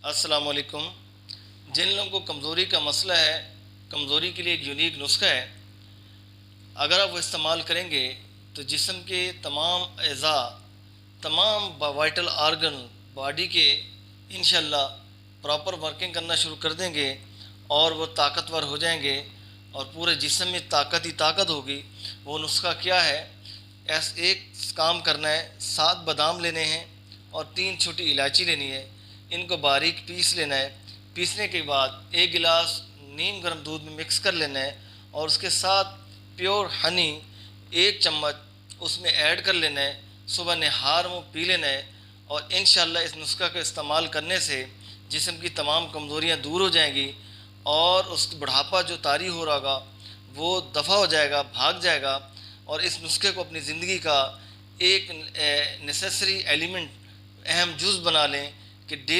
अस्सलाम वालेकुम। जिन लोगों को कमज़ोरी का मसला है, कमज़ोरी के लिए एक यूनिक नुस्खा है। अगर आप वो इस्तेमाल करेंगे तो जिस्म के तमाम अज़ा, तमाम वाइटल आर्गन बॉडी के इंशाल्लाह प्रॉपर वर्किंग करना शुरू कर देंगे और वो ताकतवर हो जाएंगे और पूरे जिस्म में ताकत ही ताकत होगी। वो नुस्खा क्या है? एक काम करना है, 7 बादाम लेने हैं और 3 छोटी इलायची लेनी है। इनको बारीक पीस लेना है। पीसने के बाद 1 गिलास नीम गर्म दूध में मिक्स कर लेना है और उसके साथ प्योर हनी 1 चम्मच उसमें ऐड कर लेना है। सुबह नहार मुँह पी लेना है और इंशाल्लाह इस नुस्खा का इस्तेमाल करने से जिस्म की तमाम कमज़ोरियाँ दूर हो जाएंगी और उस बुढ़ापा जो तारी हो रहा होगा वो दफ़ा हो जाएगा, भाग जाएगा। और इस नुस्खे को अपनी ज़िंदगी का एक नेसेसरी एलिमेंट, अहम जुज़ बना लें कि डेली